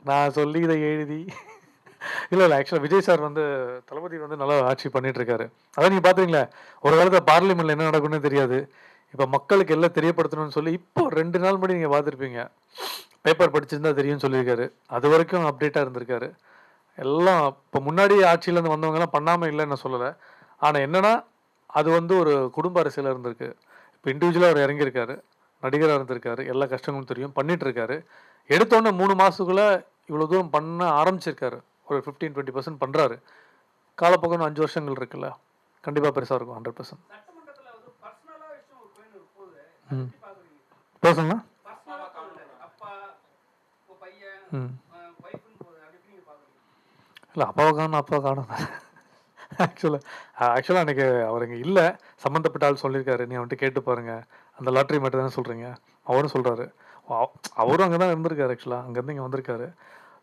நான் சொல்லி இதை எழுதி இல்லை ஆக்சுவலாக விஜய் சார் வந்து தளபதி வந்து நல்லா ஆட்சி பண்ணிட்டு இருக்காரு. அதான் நீங்கள் பார்த்துங்களே, ஒரு காலத்தில் பார்லிமெண்ட்டில் என்ன நடக்கும்னே தெரியாது. இப்போ மக்களுக்கு எல்லாம் தெரியப்படுத்தணும்னு சொல்லி இப்போ 2 நாள் முன்னாடி நீங்கள் பார்த்துருப்பீங்க. பேப்பர் படிச்சிருந்தா தெரியும்னு சொல்லியிருக்காரு. அது வரைக்கும் அப்டேட்டாக இருந்திருக்காரு. எல்லாம் இப்போ முன்னாடி ஆட்சியிலேருந்து வந்தவங்கலாம் பண்ணாமல் இல்லைன்னு நான் சொல்லலை. ஆனால் என்னன்னா, அது வந்து ஒரு குடும்ப அரசியலாக இருந்திருக்கு. இப்போ இண்டிவிஜுவலாக அவர் இறங்கியிருக்காரு. நடிகராக இருந்திருக்காரு. எல்லா கஷ்டங்களும் தெரியும். பண்ணிட்டு இருக்காரு. எடுத்தோன்னே 3 மாதத்துக்குள்ளே இவ்வளோ தூரம் பண்ண ஆரம்பிச்சிருக்காரு. ஒரு 15-20% பண்ணுறாரு. காலப்போக்கம் 5 வருஷங்கள் இருக்குல்ல, கண்டிப்பாக பெருசாக இருக்கும். 100%. ம் பேசுங்கண்ணா. ம் இல்லை அப்பாவை காணும் அப்பா காணும். ஆக்சுவலாக அன்றைக்கி அவர் இங்கே இல்லை, சம்மந்தப்பட்ட ஆள் சொல்லியிருக்காரு. நீ வந்துட்டு கேட்டு பாருங்கள், அந்த லாட்ரி மட்டும் தானே சொல்கிறீங்க. அவரும் சொல்கிறாரு. அவரும் அங்கே தான் இருந்திருக்காரு. ஆக்சுவலாக அங்கேருந்து இங்கே வந்திருக்காரு.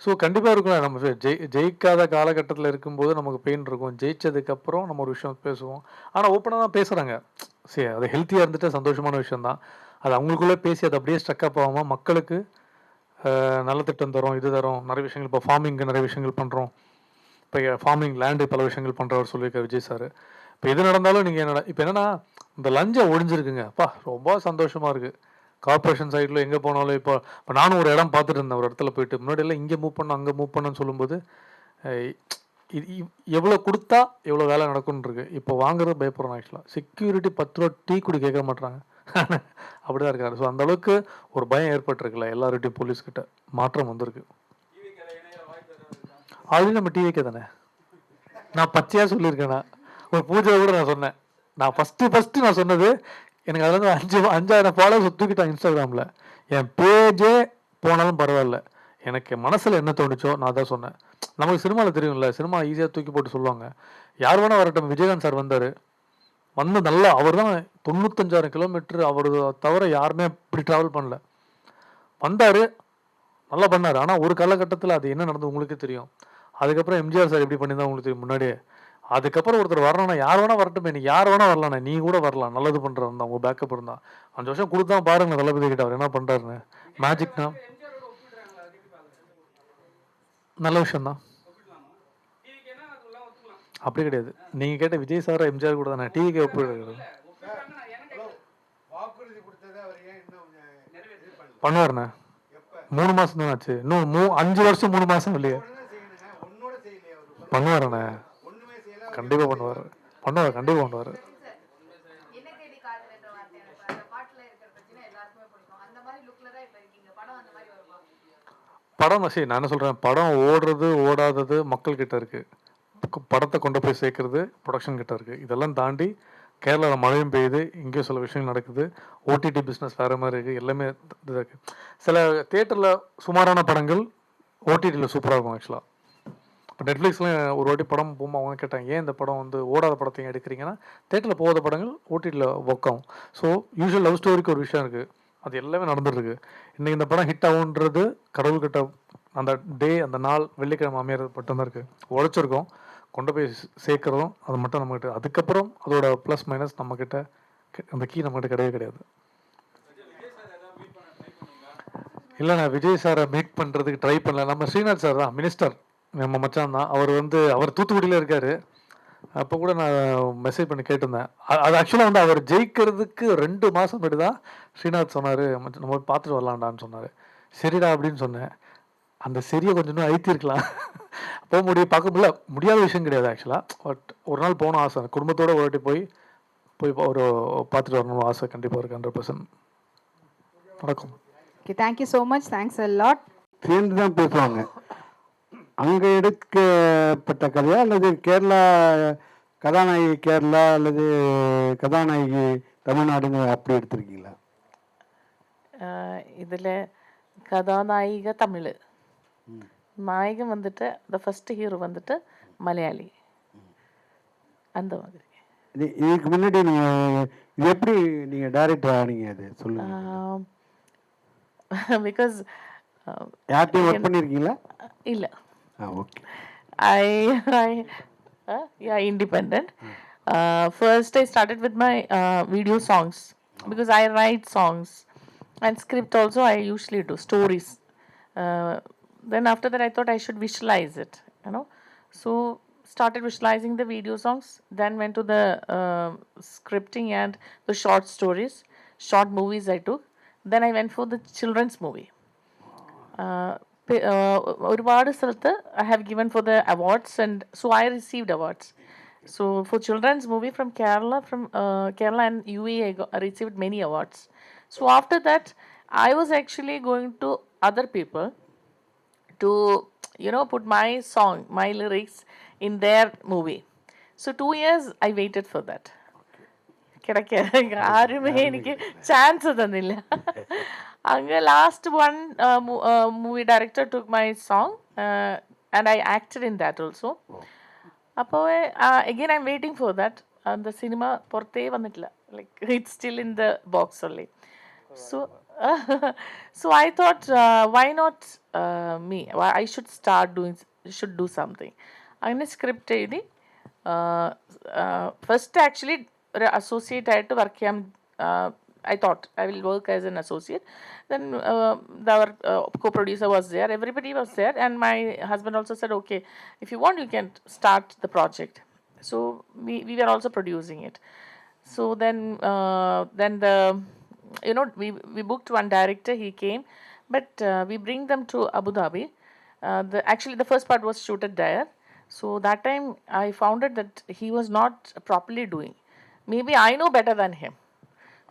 ஸோ கண்டிப்பாக இருக்கும். நம்ம ஜெயிக்காத காலகட்டத்தில் இருக்கும்போது நமக்கு பெயின் இருக்கும். ஜெயிச்சதுக்கப்புறம் நம்ம ஒரு விஷயம் பேசுவோம். ஆனால் ஓப்பனாக தான் பேசுகிறாங்க. சரி, அது ஹெல்த்தியாக இருந்துட்டு சந்தோஷமான விஷயந்தான். அது அவங்களுக்குள்ளே பேசி அது அப்படியே ஸ்ட்ரக்கப் ஆகாமல் மக்களுக்கு நல்ல திட்டம் தரோம், இது தரோம், நிறைய விஷயங்கள். இப்போ ஃபார்மிங்க்கு நிறைய விஷயங்கள் பண்ணுறோம். இப்போ ஃபார்மிங் லேண்டு பல விஷயங்கள் பண்ணுறவர் சொல்லியிருக்காரு விஜய் சார். இப்போ எது நடந்தாலும் நீங்கள் என்னடா இப்போ என்னென்னா இந்த லஞ்சம் ஒழிஞ்சிருக்குங்க. அப்பா ரொம்ப சந்தோஷமாக இருக்குது. கார்பரேஷன் சைடில் எங்கே போனாலும் இப்போ நானும் ஒரு இடம் பார்த்துட்டு இருந்தேன். ஒரு இடத்துல போயிட்டு முன்னாடியெல்லாம் இங்கே மூவ் பண்ணணும் அங்கே மூவ் பண்ணணும்னு சொல்லும்போது எவ்வளோ கொடுத்தா எவ்வளோ வேலை நடக்கும்னு இருக்கு. இப்போ வாங்குறது பயப்படுறோம். ஆக்சுவலாக செக்யூரிட்டி 10 ரூபா டீ குடி கேட்க மாட்டாங்க. அப்படி தான் இருக்காரு. ஸோ அந்தளவுக்கு ஒரு பயம் ஏற்பட்டிருக்குல்ல எல்லார்கிட்டையும். போலீஸ்கிட்ட மாற்றம் வந்திருக்கு. ஆல்ரெடி நம்ம டிவிக்கே தானே நான் பச்சையாக சொல்லியிருக்கேண்ணா. ஒரு பூஜை கூட நான் சொன்னேன். நான் ஃபஸ்ட்டு நான் சொன்னது, எனக்கு அதில் வந்து 5000 ஃபாலோவர்ஸ் தூக்கிட்டான் இன்ஸ்டாகிராமில். என் பேஜே போனாலும் பரவாயில்ல, எனக்கு மனசில் என்ன தோணுச்சோ நான் தான் சொன்னேன். நமக்கு சினிமாவில் தெரியும்ல, சினிமா ஈஸியாக தூக்கி போட்டு சொல்லுவாங்க. யார் வேணால் வரட்டும். விஜயகாந்த் சார் வந்தார், வந்து நல்லா அவர் தான் 95,000 கிலோமீட்டர் அவர் தவிர யாருமே இப்படி ட்ராவல் பண்ணல. வந்தார், நல்லா பண்ணார். ஆனால் ஒரு காலகட்டத்தில் அது என்ன நடந்தது உங்களுக்கே தெரியும். அதுக்கப்புறம் எம்ஜிஆர் சார் எப்படி பண்ணியிருந்தா உங்களுக்கு தெரியும் முன்னாடியே. அதுக்கப்புறம் ஒருத்தர் வரணும்னா யார் வேணால் வரட்டுமே, நீ யார் வேணால் வரலாண்ணே, நீ கூட வரலாம், நல்லது பண்ணுறவன் தான், உங்கள் பேக்கப் இருந்தால். 5 வருஷம் கொடுத்தா பாருங்க தளபதி கிட்ட அவர் என்ன பண்ணுறாருன்னு. மேஜிக்னா நல்ல விஷயந்தான். அப்படி கிடையாது. நீங்கள் கேட்ட விஜய் சார் எம்ஜிஆர் கூட தானே டிவிக்கு ஒப்பிடுறது பண்ணுவார்ண்ணே. 3 மாதம் தான் ஆச்சு. இன்னும் 5 வருஷம் 3 மாதம் இல்லையே. பண்ணுவாரண்ணே, கண்டிப்பாக பண்ணுவார். கண்டிப்பாக பண்ணுவார். படம் சரி நான் என்ன சொல்கிறேன், படம் ஓடுறது ஓடாதது மக்கள்கிட்ட இருக்குது. படத்தை கொண்டு போய் சேர்க்கறது ப்ரொடக்ஷன் கிட்ட இருக்குது. இதெல்லாம் தாண்டி கேரளாவில் மழையும் பெய்யுது, இங்கேயும் சில விஷயங்கள் நடக்குது. ஓடிடி பிஸ்னஸ் வேறு மாதிரி இருக்குது. எல்லாமே இது இருக்குது. சில தியேட்டரில் சுமாரான படங்கள் ஓடிடியில் சூப்பராக இருக்கும். ஆக்சுவலாக இப்போ நெட்ஃப்ளிக்ஸ்லாம் ஒரு வாட்டி படம் போகும்போது அவங்க கேட்டாங்க, ஏன் இந்த படம் வந்து ஓடாத படத்தையும் எடுக்கிறீங்கன்னா, தேட்டரில் போகாத படங்கள் ஓடிடியில் ஒர்க் ஆகும். ஸோ யூஸ்வல் லவ் ஸ்டோரிக்கு ஒரு விஷயம் இருக்குது, அது எல்லாமே நடந்துருக்கு. இன்றைக்கி இந்த படம் ஹிட் ஆகுன்றது கடவுள்கிட்ட அந்த டே அந்த நாள் வெள்ளிக்கிழமை அமையிறது மட்டும்தான் இருக்குது. உழைச்சிருக்கோம், கொண்டு போய் சேர்க்குறதும் அது மட்டும் நம்மக்கிட்ட. அதுக்கப்புறம் அதோட ப்ளஸ் மைனஸ் நம்மக்கிட்ட, அந்த கீ நம்மக்கிட்ட கிடையவே கிடையாது. இல்லை நான் விஜய் சாரை மீட் பண்ணுறதுக்கு ட்ரை பண்ணல. நம்ம ஸ்ரீநாத் சார் தான் மினிஸ்டர், நம்ம மச்சான் தான். அவர் தூத்துக்குடியில் இருக்கார். அப்போ கூட நான் மெசேஜ் பண்ணி கேட்டிருந்தேன். அது ஆக்சுவலாக வந்து அவர் ஜெயிக்கிறதுக்கு 2 மாதம் முன்னாடி தான் ஸ்ரீநாத் சொன்னார், நம்ம பார்த்துட்டு வரலான்டான்னு சொன்னார். சரிடா அப்படின்னு சொன்னேன். அந்த சரியை கொஞ்சம் இன்னும் அழுத்திருக்கலாம். போக முடியும், பார்க்க முடியாத விஷயம் கிடையாது ஆக்சுவலாக. பட் ஒரு நாள் போகணும் ஆசை. குடும்பத்தோடு ஒரு வாட்டி போய் ஒரு பார்த்துட்டு வரணும் ஆசை கண்டிப்பாக இருக்குது. 100% நடக்கும். Okay, thank you so much. Thanks a lot. சேர்ந்து தான் பேசுவாங்க. அங்கே எடுக்கப்பட்ட கதையா அல்லது கேரளா கதாநாயகி கேரளா அல்லது கதாநாயகி தமிழ்நாடுன்னு அப்படி எடுத்திருக்கீங்களா? இதில் கதாநாயக தமிழ், நாயகன் வந்துட்டு இந்த ஃபர்ஸ்ட் ஹீரோ வந்துட்டு மலையாளி, அந்த மாதிரி. இதுக்கு முன்னாடி நீங்கள் இது எப்படி நீங்கள் டைரக்டர் ஆனீங்க, அது சொல்லுங்கள். பிகாஸ் யார்கிட்டையும் ஒர்க் பண்ணியிருக்கீங்களா? இல்லை, okay. yeah, independent. First I started with my video songs because I write songs and script also. I usually do stories. then after that I thought I should visualize it, you know. So started visualizing the video songs, then went to the scripting and the short stories, short movies I took. Then I went for the children's movie. ഒരുപാട് സ്ഥലത്ത് I have given for the awards, and so I received awards. So for children's movie from Kerala and UAE, I received many awards. So after that, I was actually going to other people to, you know, put my song, my lyrics in their movie. So 2 years I waited for that. കിടക്ക ആരുമേ എനിക്ക് chance തന്നില്ല. അങ്ങ് last one movie director took my song and I acted in that also. അപ്പോൾ again I am waiting for that. the സിനിമ പുറത്തേ വന്നിട്ടില്ല, like it's still in the box only. So so I thought, why not me? I should do something. അങ്ങനെ script എഴുതി first actually ഒരു associate ആയിട്ട് work ചെയ്യാൻ I thought I will work as an associate. Then our co-producer was there, everybody was there, and my husband also said, okay, if you want you can start the project. So we were also producing it. So then the, you know, we booked one director, he came, but we bring them to Abu Dhabi. Actually the first part was shooted there. So that time I found out that he was not properly doing. Maybe I know better than him.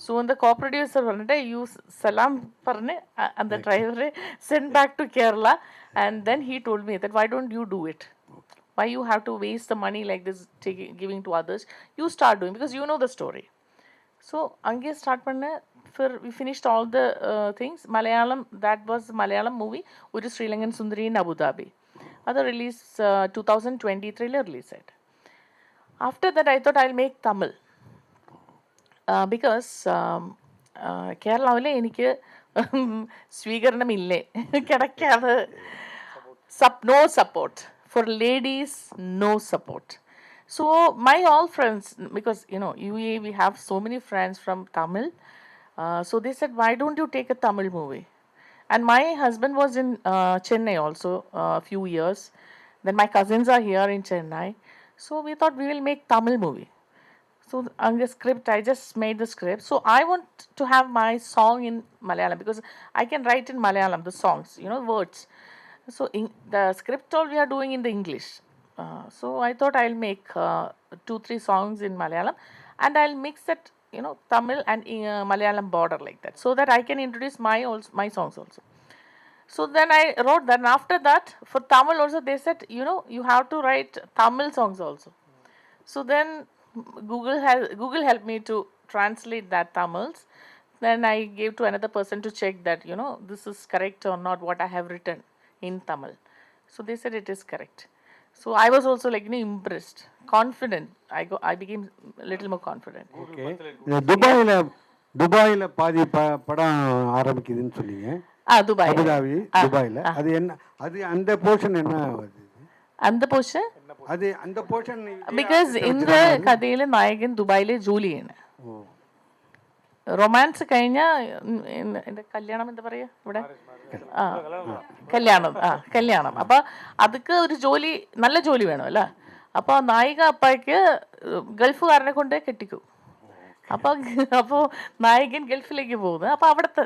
So when the co-producer പറഞ്ഞിട്ട് you salam പറഞ്ഞ് and the driver sent back to Kerala, and then he told me that why don't you do it? Why you have to waste the money like this, giving to others? You start doing, because you know the story. So அங்கே start பண்ண we finished all the things. Malayalam, that was Malayalam movie, ഒരു ശ്രീലങ്കൻ സുന്ദരി in Abu Dhabi. അത് release 2023 release ആയിട്ട്. After that I thought I'll make Tamil. Because കേരളത്തിൽ എനിക്ക് സ്വീകരണമില്ലേ, കിടക്കാതെ no support. For ladies, no support. So my all friends, because you know UAE we have so many friends from Tamil, so they said, why don't you take a Tamil movie? And my husband was in Chennai also a few years. Then my cousins are here in Chennai. So we thought we will make Tamil movie. So on the script, I just made the script. So I want to have my song in Malayalam, because I can write in Malayalam the songs, you know, words. So in the script all we are doing in the English. So I thought I'll make 2-3 songs in Malayalam, and I'll mix it, you know, Tamil and Malayalam border like that, so that I can introduce my songs also. So then I wrote that, and after that for Tamil also they said, you know, you have to write Tamil songs also. So then Google helped me to translate that Tamils. Then I gave to another person to check that, you know, this is correct or not what I have written in Tamil. So they said it is correct. So I was also like, you know, impressed, confident. I became a little more confident. Okay. துபாயில் பாதி படம் ஆரம்பிக்குதுன்னு சொன்னீங்க. Dubai. Abu Dhabi, துபாயில். அது என்ன, அது அந்த portion என்ன வருது? அந்த പോർഷൻ അത് அந்த போர்ஷன் ബിക്കോസ് இந்த കഥയിൽ നായകൻ ദുബായിലെ ജോലി ചെയ്യണ. റൊമാൻസ് കഴിഞ്ഞ എൻ്റെ കല്യാണം എന്താ പറയാ ഇവിടെ, കല്യാണം. അപ്പൊ അതൊക്കെ ഒരു ജോലി, നല്ല ജോലി വേണം അല്ല. അപ്പൊ നായിക അപ്പായ്ക്ക് ഗൾഫുകാരനെ കൊണ്ട് കെട്ടിക്കും. അപ്പൊ നായകൻ ഗൾഫിലേക്ക് പോകുന്നു. അപ്പൊ അവിടുത്തെ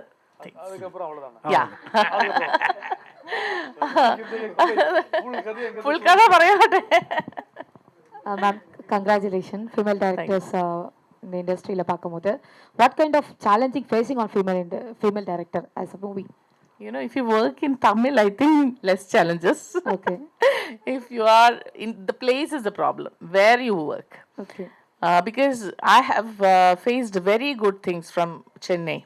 ഫുൾ കഥ പറയാട്ടെ. Ma'am, congratulations, female directors in the industry. What kind of challenging facing on female director as a movie? You know, if you work in Tamil, I think less challenges. Okay. If you are in the place is the problem where you work. Okay. Because I have faced very good things from Chennai.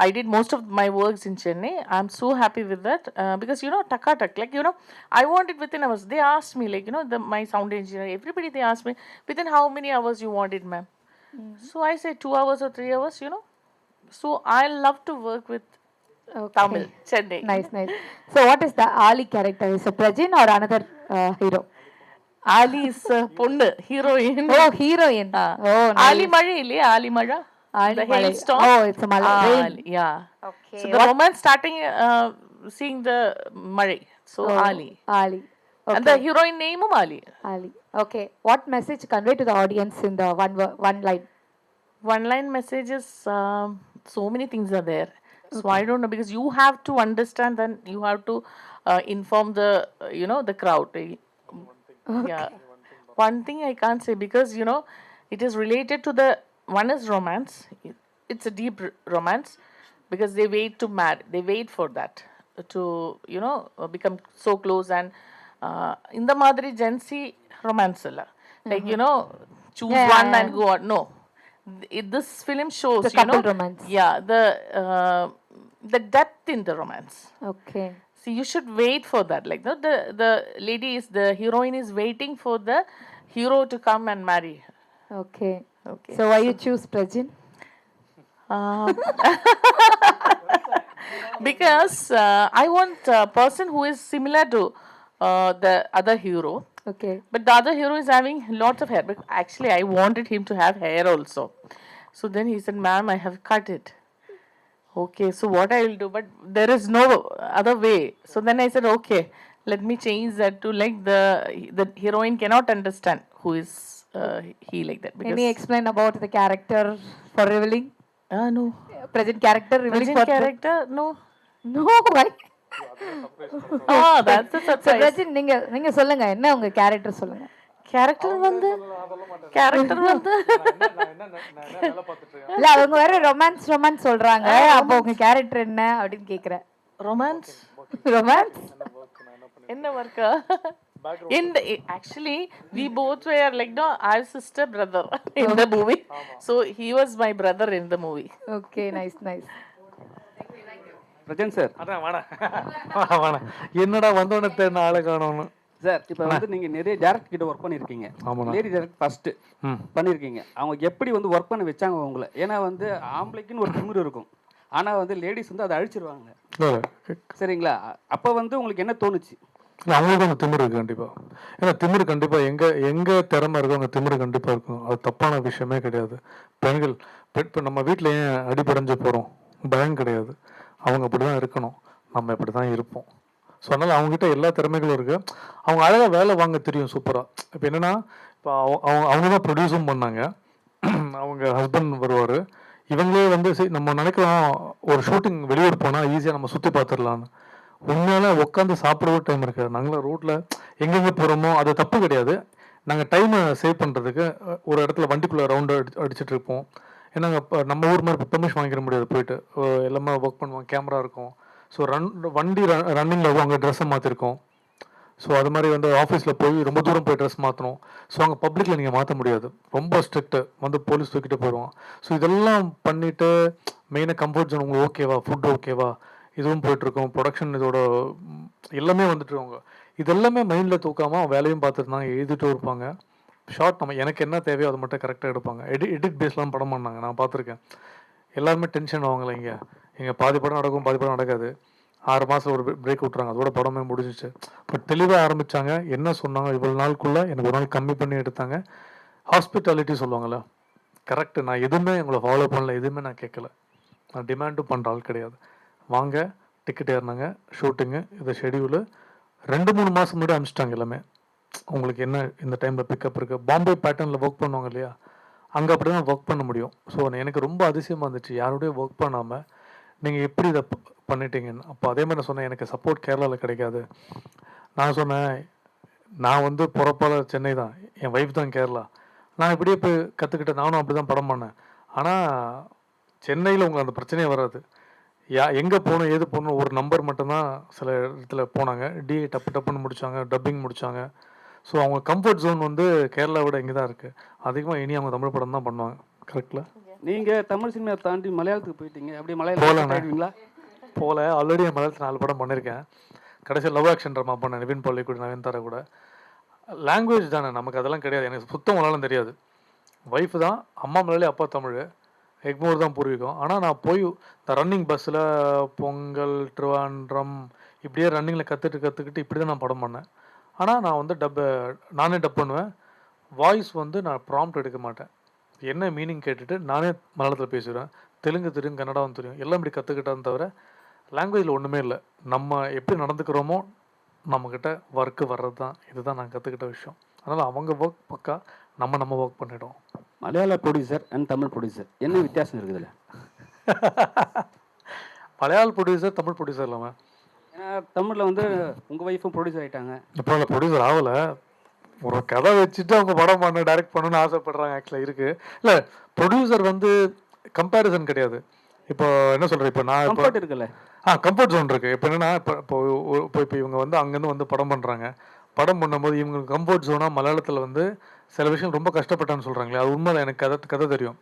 I did most of my works in Chennai. I'm so happy with that, because you know, Takatak, like, you know, I want it within hours. They asked me, like, you know, my sound engineer, everybody, they asked me, within how many hours you want it, ma'am? So I say 2 hours or 3 hours, you know. So I love to work with Tamil, Chennai. Nice. So what is the Ali character? Is a Prajin or another hero? Ali is பொண்ணு, heroine. Oh, heroine. Oh, nice. Ali மழை இல்லையா, Ali மழை. Ali The Malay. hailstorm. Oh, it's a Malay. Yeah. Okay. So the romance starting seeing the Malay. So Oh, Ali. Ali. And the Okay. heroine name Ali. Ali. Okay. What message convey to the audience in the one line? One line messages, so many things are there. So I don't know, because you have to understand, then you have to inform the, the crowd. Yeah. One thing I can't say, because, it is related to the, one is romance. It's a deep romance, because they wait to marry. They wait for that to, become so close. And in the Madri Gen Z romance, like, choose Yeah, one yeah, and go on. No. This film shows, The couple romance. yeah, the depth in the romance. Okay. See, you should wait for that. Like, no, the lady is, the heroine is waiting for the hero to come and marry her. Okay. Okay. So why you choose Prajin? Um, because I want a person who is similar to the other hero. Okay. But the other hero is having lots of hair. But actually, I wanted him to have hair also. So then he said, "Ma'am, I have cut it." Okay, so what I will do? But there is no other way. So then I said, "Okay, let me change that to, like, the heroine cannot understand who is he, like that." Because Any explain about the character for revealing? no. Present character revealing Virgin for character, no. No, why? Oh, that's a So surprise. Prajin நீங்க சொல்லுங்க என்ன உங்க character சொல்லுங்க. Character வந்து இல்ல அவங்க வேற romance சொல்றாங்க. அப்போ உங்க கேரக்டர் என்ன அப்படின்னு கேக்குறேன். ரொமான்ஸ் ரொமான்ஸ் என்ன வர்க்கா? In the, actually, we both were like, no, our sister brother in the movie. So he was my brother in the movie. Okay nice. Prajan sir, அதான் வேணாம் என்னடா வந்தோடனே தேடின ஆளை காணோன்னு. சார் இப்போ வந்து நீங்கள் நிறைய டேரக்டர் கிட்ட ஒர்க் பண்ணியிருக்கீங்க. ஆமாண்ணா. லேடி டேரக்டர் ஃபஸ்ட்டு பண்ணியிருக்கீங்க. அவங்க எப்படி வந்து ஒர்க் பண்ண வச்சாங்க உங்களை? ஏன்னா வந்து ஆம்பளைக்குன்னு ஒரு திமிரு இருக்கும், ஆனால் வந்து லேடிஸ் வந்து அதை அழிச்சிருவாங்க. சரிங்களா? அப்போ வந்து உங்களுக்கு என்ன தோணுச்சு? அவங்களுக்கு அந்த திமிரு இருக்கு கண்டிப்பாக. ஏன்னா திமிரு கண்டிப்பாக எங்கே திறமை இருக்கோ அங்கே திமிரு கண்டிப்பாக இருக்கும். அது தப்பான விஷயமே கிடையாது. பெண்கள் இப்போ நம்ம வீட்டில் ஏன் அடிபடைஞ்சு போகிறோம்? பயம் கிடையாது. அவங்க அப்படி தான் இருக்கணும், நம்ம இப்படி தான் இருப்போம். ஸோ அதனால் அவங்ககிட்ட எல்லா திறமைகளும் இருக்குது. அவங்க அழகாக வேலை வாங்க தெரியும் சூப்பராக. இப்போ என்னென்னா, இப்போ அவங்க தான் ப்ரொடியூஸும் பண்ணாங்க. அவங்க ஹஸ்பண்ட் வருவார். இவங்களே வந்து சரி நம்ம நினைக்கிறோம் ஒரு ஷூட்டிங் வெளியூர் போனால் ஈஸியாக நம்ம சுற்றி பார்த்துடலான்னு. உண்மையால உட்காந்து சாப்பிடவே டைம் இருக்காது. நாங்களாம் ரோட்டில் எங்கெங்கே போகிறோமோ அது தப்பு கிடையாது. நாங்கள் டைமை சேவ் பண்ணுறதுக்கு ஒரு இடத்துல வண்டிக்குள்ளே ரவுண்டு அடிச்சுட்டு இருப்போம். ஏன்னா இப்போ நம்ம ஊர் மாதிரி பெர்மிஷன் வாங்கிக்க முடியாது. போயிட்டு எல்லாமே ஒர்க் பண்ணுவோம், கேமரா இருக்கும். ஸோ வண்டி ரன்னிங்கில் இருக்கும், அங்கே ட்ரெஸ்ஸை மாற்றிருக்கோம். ஸோ அது மாதிரி வந்து ஆஃபீஸில் போய் ரொம்ப தூரம் போய் ட்ரெஸ் மாற்றணும். ஸோ அங்கே பப்ளிக்கில் நீங்கள் மாற்ற முடியாது, ரொம்ப ஸ்ட்ரிக்ட்டு, வந்து போலீஸ் தூக்கிட்டு போயிடுவோம். ஸோ இதெல்லாம் பண்ணிவிட்டு மெயினாக கம்ஃபர்ட் ஜோன் உங்களுக்கு ஓகேவா, ஃபுட் ஓகேவா, இதுவும் போயிட்டுருக்கோம். ப்ரொடக்ஷன் இதோட எல்லாமே வந்துட்டுருவாங்க. இதெல்லாமே மைண்டில் தூக்காமல் வேலையும் பார்த்துருந்தாங்க, எழுதிட்டும் இருப்பாங்க. ஷார்ட் நம்ம எனக்கு என்ன தேவையோ அதை மட்டும் கரெக்டாக எடுப்பாங்க. எடிட் பேஸ்லாம் படம் பண்ணாங்க, நான் பார்த்துருக்கேன். எல்லாருமே டென்ஷன் ஆவாங்களே. இங்கே பாதி படம் நடக்கும், பாதி படம் நடக்காது. 6 மாதம் ஒரு பிரேக் விட்றாங்க, அதோட படமே முடிஞ்சிச்சு. பட் தெளிவாக ஆரம்பித்தாங்க. என்ன சொன்னாங்க, இவ்வளோ நாளுக்குள்ளே எனக்கு ஒரு நாள் கம்மி பண்ணி எடுத்தாங்க. ஹாஸ்பிட்டாலிட்டி சொல்லுவாங்கள்ல, கரெக்டு. நான் எதுவுமே உங்களை ஃபாலோ பண்ணல, எதுவுமே நான் கேட்கல. நான் டிமாண்டும் பண்ணுற ஆள் கிடையாது. வாங்க, டிக்கெட் ஏறினாங்க, ஷூட்டிங்கு, இது ஷெடியூலு 2-3 மாதம் முன்னாடி அனுப்பிச்சிட்டாங்க எல்லாமே. உங்களுக்கு என்ன இந்த டைமில் பிக்கப் இருக்குது. பாம்பே பேட்டர்னில் ஒர்க் பண்ணுவாங்க இல்லையா, அங்கே அப்படி தான் ஒர்க் பண்ண முடியும். ஸோ எனக்கு ரொம்ப அதிசயமாக இருந்துச்சு, யாரோடய ஒர்க் பண்ணாமல் நீங்கள் எப்படி இதை பண்ணிட்டீங்கன்னு. அப்போ அதே மாதிரி நான் சொன்னேன், எனக்கு சப்போர்ட் கேரளாவில் கிடைக்காது. நான் சொன்னேன், நான் வந்து பிறப்பால சென்னை தான், என் ஒய்ஃப் தான் கேரளா. நான் இப்படியே போய் கற்றுக்கிட்டேன், நானும் அப்படி தான் படம் பண்ணேன். ஆனால் சென்னையில் உங்களுக்கு அந்த பிரச்சனையே வராது. எங்கே போகணும் ஏது போகணும் ஒரு நம்பர் மட்டும்தான் சில இடத்துல போனாங்க. டிஏ டப்புன்னு முடித்தாங்க, டப்பிங் முடித்தாங்க. ஸோ அவங்க கம்ஃபர்ட் ஜோன் வந்து கேரளாவை விட இங்கே தான் இருக்குது. அதிகமாக இனி அவங்க தமிழ் படம் தான் பண்ணுவாங்க. கரெக்டில் நீங்கள் தமிழ் சினிமா தாண்டி மலையாளத்துக்கு போயிட்டீங்க. அப்படி மலையாளம் போகலீங்களா? போகல. ஆல்ரெடி என் மலையாளத்தில் 4 படம் பண்ணியிருக்கேன். கடைசியில் லவ் ஆக்ஷன் ட்ராமா பண்ணேன், நிவின் பாலி கூட, நவீன் தாரா கூட. லாங்குவேஜ் தானே, நமக்கு அதெல்லாம் கிடையாது. எனக்கு சுத்தம் மலையாளம் தெரியாது. ஒய்ஃபு தான் அம்மா மலையாளி, அப்பா தமிழ், எக்மோர் தான் பூர்வீகம். ஆனால் நான் போய் இந்த ரன்னிங் பஸ்ஸில் பொங்கல், திருவாண்டம் இப்படியே ரன்னிங்கில் கற்றுக்கிட்டு இப்படி தான் நான் படம் பண்ணேன். ஆனால் நான் வந்து நானே டப் பண்ணுவேன். வாய்ஸ் வந்து நான் ப்ராம்ப்ட் எடுக்க மாட்டேன். என்ன மீனிங் கேட்டுட்டு நானே மலையாளத்தில் பேசுவேன். தெலுங்கு தெரியும், கன்னடாவும் தெரியும், எல்லாம் இப்படி கற்றுக்கிட்டான்னு தவிர லாங்குவேஜில் ஒன்றுமே இல்லை. நம்ம எப்படி நடந்துக்கிறோமோ நம்மக்கிட்ட ஒர்க்கு வர்றது தான். இதுதான் நான் கற்றுக்கிட்ட விஷயம். அதனால் அவங்க ஒர்க் பக்கா, நம்ம ஒர்க் பண்ணிட்டோம். மலையாள ப்ரொடியூசர் அண்ட் தமிழ் ப்ரொடியூசர் என்ன வித்தியாசம் இருக்குதுல்ல? மலையாள ப்ரொடியூசர் தமிழ் ப்ரொடியூசர் இல்லாமல், ஏன்னா தமிழில் வந்து உங்கள் ஒய்ஃபும் ப்ரொடியூசர் ஆகிட்டாங்க. இப்போ இல்லை ப்ரொடியூசர் ஆகலை, ஒரு கதை வச்சுட்டு அவங்க படம் பண்ண டைரக்ட் பண்ணணும்னு ஆசைப்படுறாங்க. ஆக்சுவலாக இருக்குது. இல்லை ப்ரொடியூசர் வந்து கம்பேரிசன் கிடையாது. இப்போ என்ன சொல்கிறேன், இப்போ நான் இப்போ கம்ஃபர்ட் இருக்குல்ல? கம்ஃபர்ட் ஜோன் இருக்குது. இப்போ என்னென்னா, இப்போ இவங்க வந்து அங்கேருந்து வந்து படம் பண்ணுறாங்க. படம் பண்ணும்போது இவங்களுக்கு கம்ஃபர்ட் ஜோனாக மலையாளத்தில் வந்து சில விஷயம் ரொம்ப கஷ்டப்பட்டான்னு சொல்கிறாங்களே, அது உண்மை. எனக்கு கதை தெரியும்.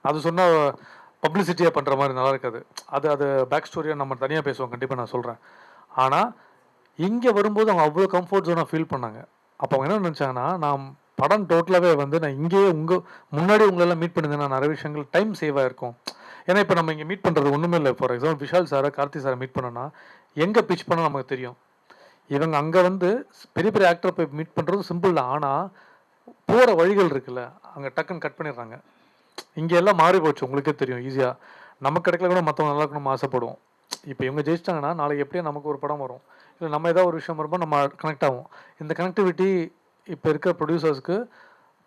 அது சொன்னால் பப்ளிசிட்டியாக பண்ணுற மாதிரி நல்லா இருக்காது. அது பேக் ஸ்டோரியாக நம்ம தனியாக பேசுவோம், கண்டிப்பாக நான் சொல்கிறேன். ஆனால் இங்கே வரும்போது அவங்க அவ்வளோ கம்ஃபர்ட் ஜோனாக ஃபீல் பண்ணாங்க. அப்போ அவங்க என்ன நினச்சாங்கன்னா, நான் படம் டோட்டலாகவே வந்து நான் இங்கேயே முன்னாடி உங்களெல்லாம் மீட் பண்ணியிருந்தேன், நிறைய விஷயங்கள் டைம் சேவ் ஆகிருக்கும். ஏன்னா இப்போ நம்ம இங்கே மீட் பண்ணுறது ஒன்றுமே இல்லை. ஃபார் எக்ஸாம்பிள் விஷால் சாரை, கார்த்தி சாரை மீட் பண்ணோன்னா எங்கே பிச் பண்ணால் நமக்கு தெரியும். இவங்க அங்கே வந்து பெரிய பெரிய ஆக்டரை போய் மீட் பண்ணுறது சிம்பிள் தான். ஆனால் போகிற வழிகள் இருக்குல்ல, அங்கே டக்குன்னு கட் பண்ணிடுறாங்க. இங்கே எல்லாம் மாறி போச்சு, உங்களுக்கே தெரியும். ஈஸியாக நமக்கு கிடைக்கல கூட மற்றவங்க நல்லா இருக்கணும் ஆசைப்படுவோம். இப்போ இவங்க ஜெயிச்சிட்டாங்கன்னா நாளைக்கு எப்படியும் நமக்கு ஒரு படம் வரும், இல்லை நம்ம ஏதாவது ஒரு விஷயம் வரும்போது நம்ம கனெக்ட் ஆகும். இந்த கனெக்டிவிட்டி இப்போ இருக்கிற ப்ரொடியூசர்ஸ்க்கு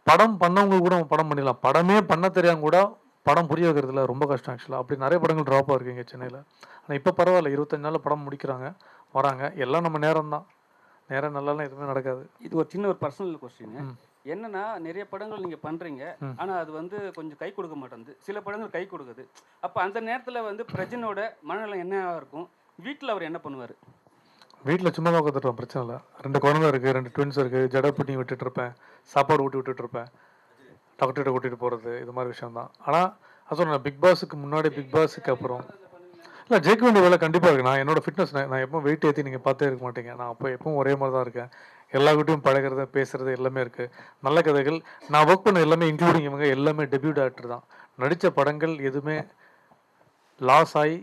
படம் பண்ணவங்க கூட நம்ம படம் பண்ணிடலாம். படமே பண்ண தெரியாமல் கூட படம் புரிய வைக்கிறதுல ரொம்ப கஷ்டம் ஆக்சுவலாக. அப்படி நிறைய படங்கள் ட்ராப் ஆகிருக்கு இங்கே சென்னையில். ஆனால் இப்போ பரவாயில்ல, 25 நாளில் படம் முடிக்கிறாங்க, வராங்க. எல்லாம் நம்ம நேரம் தான். நேரம் நல்லாலாம் எதுவுமே நடக்காது. இது ஒரு சின்ன ஒரு பர்சனல் கொஸ்டின். என்னன்னா, நிறைய படங்கள் நீங்க பண்றீங்க, ஆனா அது வந்து கொஞ்சம் கை கொடுக்க மாட்டேங்குது. சில படங்கள் கை கொடுக்குது. அப்ப அந்த நேரத்துல வந்து பிரஜனோட மனநிலை என்ன இருக்கும்? வீட்டில் அவர் என்ன பண்ணுவார்? வீட்டில் சும்மா தான் உட்காந்துருப்பேன், பிரச்சனை இல்லை. 2 குழந்தை இருக்குது, 2 ட்வின்ஸ் இருக்குது. ஜடை பின்னி விட்டுட்டு இருப்பேன், சாப்பாடு ஊட்டி விட்டுட்டு இருப்பேன், டாக்டர்கிட்ட கூட்டிகிட்டு போகிறது, இது மாதிரி விஷயம் தான். ஆனால் அது சொன்னேன், பிக் பாஸுக்கு முன்னாடி, பிக் பாஸுக்கு அப்புறம் இல்லை, ஜெயிக்க வேண்டிய வேலை கண்டிப்பாக இருக்குது. நான் என்னோட ஃபிட்னஸ், நான் எப்பவும் வெயிட் ஏற்றி நீங்கள் பார்த்தே இருக்க மாட்டீங்க. நான் அப்போ எப்பவும் ஒரே மாதிரி தான் இருக்கேன். எல்லார்கிட்டையும் பழகிறது, பேசுகிறது எல்லாமே இருக்குது. நல்ல கதைகள். நான் ஒர்க் பண்ண எல்லாமே இன்க்ளூடிங் இவங்க எல்லாமே டெபியூட் ஆக்டர் தான். நடித்த படங்கள் எதுவுமே லாஸ் ஆகி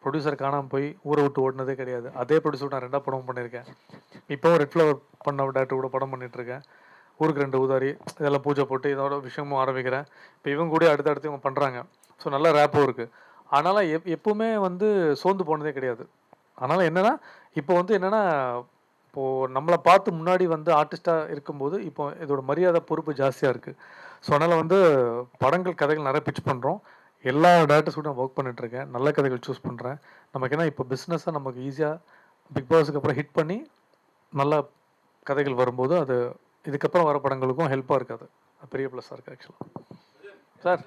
ப்ரொடியூசர் காணாமல் போய் ஊரை விட்டு ஓடினதே கிடையாது. அதே ப்ரொடியூசர் நான் 2 படமும் பண்ணியிருக்கேன். இப்போவும் ரெட் ஃப்ளவர் பண்ண டேரக்டர் கூட படம் பண்ணிகிட்ருக்கேன். ஊருக்கு 2 ஊதாரி, இதெல்லாம் பூஜை போட்டு இதோட விஷயமும் ஆரம்பிக்கிறேன். இப்போ இவங்க கூட அடுத்தடுத்து இவங்க பண்ணுறாங்க. ஸோ நல்ல ரேப்பும் இருக்குது. அதனால் எப்பவுமே வந்து சோர்ந்து போனதே கிடையாது. அதனால் என்னென்னா, இப்போ வந்து என்னென்னா, இப்போது நம்மளை பார்த்து முன்னாடி வந்து ஆர்டிஸ்ட்டாக இருக்கும்போது இப்போ இதோட மரியாதை, பொறுப்பு ஜாஸ்தியாக இருக்குது. ஸோ அதனால் வந்து படங்கள், கதைகள் நிறைய பிச் பண்ணுறோம். எல்லா டேரக்டர்ஸ் கூட நான் ஒர்க் பண்ணிகிட்ருக்கேன். நல்ல கதைகள் சூஸ் பண்ணுறேன். நமக்கு ஏன்னா இப்போ பிஸ்னஸாக நமக்கு ஈஸியாக பிக் பாஸுக்கு அப்புறம் ஹிட் பண்ணி நல்ல கதைகள் வரும்போது அது இதுக்கப்புறம் வர படங்களுக்கும் ஹெல்ப்பாக இருக்காது. பெரிய ப்ளஸ்ஸாக இருக்குது ஆக்சுவலாக. சார்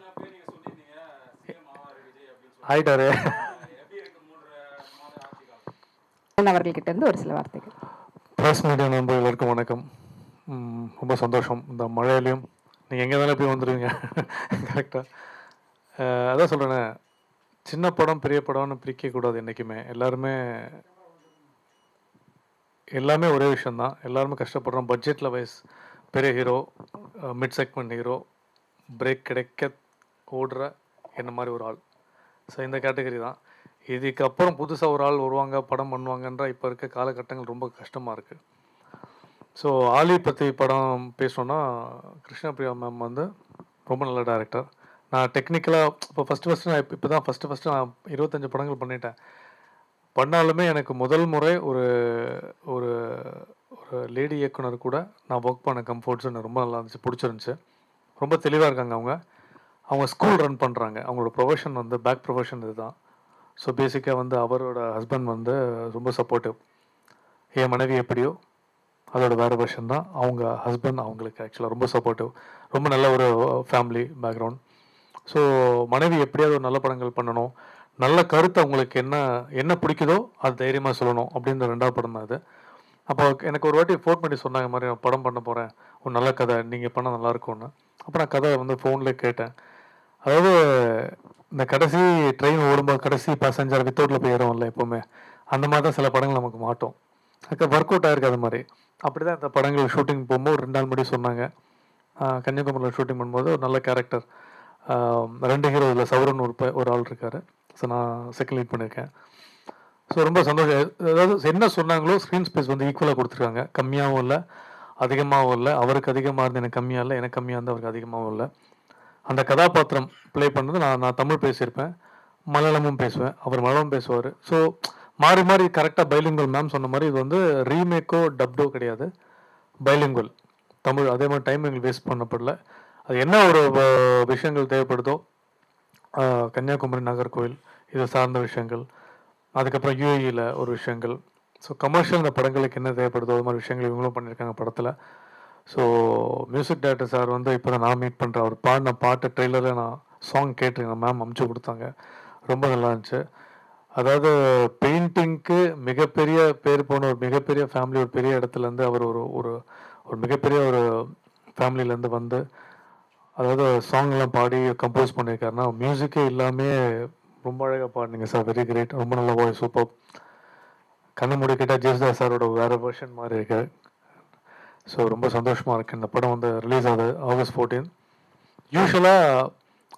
ஆயிட்டாரு. அவர்கள்கிட்ட இருந்து ஒரு சில வார்த்தைகள். ப்ரெஸ் மீடியா நண்பர்கள் எல்லாருக்கும் வணக்கம். ரொம்ப சந்தோஷம். இந்த மழையிலையும் நீங்கள் எங்கே தானே போய் வந்துடுவீங்க கரெக்டாக. அதான் சொல்கிறேனே, சின்ன படம் பெரிய படம்னு பிரிக்கக்கூடாது என்றைக்குமே. எல்லாமே ஒரே விஷயந்தான். எல்லாருமே கஷ்டப்படுறோம். பட்ஜெட்டில் வைஸ் பெரிய hero, mid segment hero, break கிடைக்க ஓடுற என்ன மாதிரி ஒரு ஆள். ஸோ இந்த கேட்டகரி தான். இதுக்கப்புறம் புதுசாக ஒரு ஆள் வருவாங்க, படம் பண்ணுவாங்கன்ற இப்போ இருக்க காலகட்டங்கள் ரொம்ப கஷ்டமாக இருக்குது. ஸோ ஆலி பற்றி படம் பேசணுன்னா, கிருஷ்ணபிரியா மேம் வந்து ரொம்ப நல்ல டைரக்டர். நான் டெக்னிக்கலாக இப்போ ஃபஸ்ட்டு நான் இப்போ தான் ஃபஸ்ட்டு நான் 25 படங்கள் பண்ணிட்டேன். பண்ணாலுமே எனக்கு முதல் முறை ஒரு ஒரு ஒரு லேடி இயக்குனர் கூட நான் ஒர்க் பண்ண கம்ஃபர்ட்ஸ் எனக்கு ரொம்ப நல்லா இருந்துச்சு, பிடிச்சிருந்துச்சு. ரொம்ப தெளிவாக இருக்காங்க அவங்க ஸ்கூல் ரன் பண்ணுறாங்க. அவங்களோட ப்ரொஃபஷன் வந்து பேக் ப்ரொஃபஷன் இது தான். ஸோ பேசிக்காக வந்து அவரோட ஹஸ்பண்ட் வந்து ரொம்ப சப்போர்ட்டிவ். என் மனைவி எப்படியோ அதோட வேறு வெர்ஷன் தான் அவங்க ஹஸ்பண்ட். அவங்களுக்கு ஆக்சுவலாக ரொம்ப சப்போர்ட்டிவ். ரொம்ப நல்ல ஒரு ஃபேமிலி பேக்ரவுண்ட். ஸோ மனைவி எப்படியாவது ஒரு நல்ல படங்கள் பண்ணணும், நல்ல கருத்து அவங்களுக்கு என்ன பிடிக்குதோ அது தைரியமாக சொல்லணும் அப்படின்ற 2வது படம் தான் அது. அப்போ எனக்கு ஒரு வாட்டி ஃபோன் பண்ணி சொன்னாங்க, மாதிரி நான் படம் பண்ண போகிறேன், ஒரு நல்ல கதை நீங்கள் பண்ணால் நல்லாயிருக்கும்னு. அப்போ நான் கதை வந்து ஃபோன்லேயே கேட்டேன். அதாவது இந்த கடைசி ட்ரெயின் ஓடும்போது கடைசி பேசஞ்சர் வித்தவுட்டில் போய் ஏறும்ல எப்போவுமே, அந்த மாதிரி தான் சில படங்கள் நமக்கு மாட்டோம். அதுக்கு ஒர்க் அவுட் ஆகிருக்கு அது மாதிரி. அப்படி தான் இந்த படங்கள் ஷூட்டிங் போகும்போது 2 நாள் முன்னாடி சொன்னாங்க. கன்னியாகுமரியில் ஷூட்டிங் பண்ணும்போது ஒரு நல்ல கேரக்டர், 2 ஹீரோ இதில் சௌரன் ஒரு ஆள் இருக்கார். ஸோ நான் செகண்ட் லீட் பண்ணியிருக்கேன். ஸோ ரொம்ப சந்தோஷம். அதாவது என்ன சொன்னாங்களோ ஸ்க்ரீன் ஸ்பேஸ் வந்து ஈக்குவலாக கொடுத்துருக்காங்க. கம்மியாகவும் இல்லை, அதிகமாகவும் இல்லை. அவருக்கு அதிகமாக இருந்து எனக்கு கம்மியாக இல்லை, எனக்கு கம்மியாக இருந்து அவருக்கு அதிகமாகவும் இல்லை. அந்த கதாபாத்திரம் ப்ளே பண்ணுறது நான் தமிழ் பேசியிருப்பேன், மலையாளமும் பேசுவேன், அவர் மலையாளம் பேசுவார். ஸோ மாறி மாறி கரெக்டாக பைலிங்குவல் மேம் சொன்ன மாதிரி இது வந்து ரீமேக்கோ டப்டோ கிடையாது, பைலிங்குவல் தமிழ். அதே மாதிரி டைம் எங்களுக்கு வேஸ்ட் பண்ணப்படல. அது என்ன ஒரு விஷயங்கள் தேவைப்படுதோ, கன்னியாகுமரி நாகர்கோவில் இது சார்ந்த விஷயங்கள், அதுக்கப்புறம் யூஏஇயில் ஒரு விஷயங்கள், ஸோ கமர்ஷியல் இந்த படங்களுக்கு என்ன தேவைப்படுதோ அது மாதிரி விஷயங்கள் இவங்களும் பண்ணியிருக்காங்க படத்தில். ஸோ மியூசிக் டைரக்டர் சார் வந்து இப்போ தான் நான் மீட் பண்ணுறேன். அவர் பாடின பாட்டு ட்ரெய்லரில் நான் சாங் கேட்டிருக்கேன், மேம் அமுச்சு கொடுத்தாங்க, ரொம்ப நல்லா இருந்துச்சு. அதாவது பெயிண்டிங்க்கு மிகப்பெரிய பேர் போன ஒரு மிகப்பெரிய ஃபேமிலி, ஒரு பெரிய இடத்துலேருந்து அவர் ஒரு ஒரு ஒரு மிகப்பெரிய ஒரு ஃபேமிலியிலேருந்து வந்து அதாவது சாங்லாம் பாடி கம்போஸ் பண்ணியிருக்காருன்னா, மியூசிக்கே இல்லாமே ரொம்ப அழகாக பாடினீங்க சார், வெரி கிரேட், ரொம்ப நல்ல வாய்ஸ், சூப்பர். கண்ணு மூடிக்கிட்ட ஜேசுதாஸ் சாரோட வேறு வெர்ஷன் மாதிரி இருக்கு. ஸோ ரொம்ப சந்தோஷமாக இருக்குது. இந்த படம் வந்து ரிலீஸ் ஆகுது August 14. யூஸ்வலாக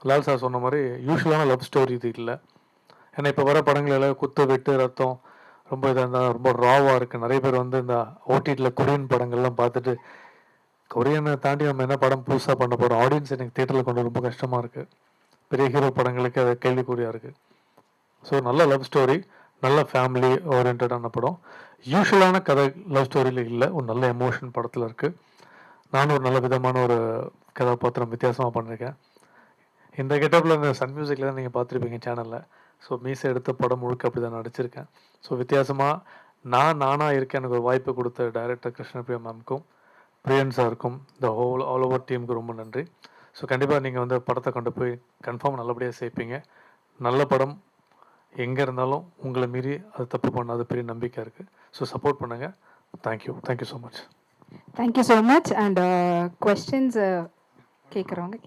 லால் சார் சொன்ன மாதிரி யூஸ்வலான லவ் ஸ்டோரி இது இல்லை. ஏன்னா இப்போ வர படங்கள் எல்லாம் குத்து வெட்டு ரத்தம் ரொம்ப இதாக இருந்தால் ரொம்ப ராவாக இருக்குது. நிறைய பேர் வந்து இந்த ஓடிடியில் கொரியன் படங்கள்லாம் பார்த்துட்டு கொரியனை தாண்டி நம்ம என்ன படம் புதுசாக பண்ண போகிறோம், ஆடியன்ஸ் எனக்கு தேட்டரில் கொண்டு ரொம்ப கஷ்டமாக இருக்குது. பெரிய ஹீரோ படங்களுக்கு அது கேள்விக்குறியாக இருக்குது. ஸோ நல்ல லவ் ஸ்டோரி, நல்ல ஃபேமிலி ஓரியன்டான படம். யூஸ்வலான கதை லவ் ஸ்டோரியில் இல்லை, ஒரு நல்ல எமோஷன் படத்தில் இருக்குது. நானும் ஒரு நல்ல விதமான ஒரு கதாபாத்திரம் வித்தியாசமாக பண்ணியிருக்கேன். இந்த கெட்டப்பில் இந்த சன் மியூசிக்கில் தான் நீங்கள் பார்த்துருப்பீங்க சேனலில். ஸோ மீசை எடுத்த படம் முழுக்க அப்படி தான் நடிச்சிருக்கேன். ஸோ வித்தியாசமாக நானாக இருக்கேன். எனக்கு ஒரு வாய்ப்பு கொடுத்த டைரக்டர் கிருஷ்ணபிரியா மேம்க்கும் பிரியன் சாருக்கும் இந்த ஆல் ஓவர் டீமுக்கு ரொம்ப நன்றி. ஸோ கண்டிப்பாக நீங்கள் வந்து படத்தை கொண்டு போய் கன்ஃபார்ம் நல்லபடியாக சேர்ப்பீங்க. நல்ல படம் எங்கே இருந்தாலும் உங்களை மீறி அது தப்பு பண்ணாத பெரிய நம்பிக்கை இருக்குது. ஸோ சப்போர்ட் பண்ணுங்கள். Thank you so much. Thank you so much. And questions கேட்குறவங்க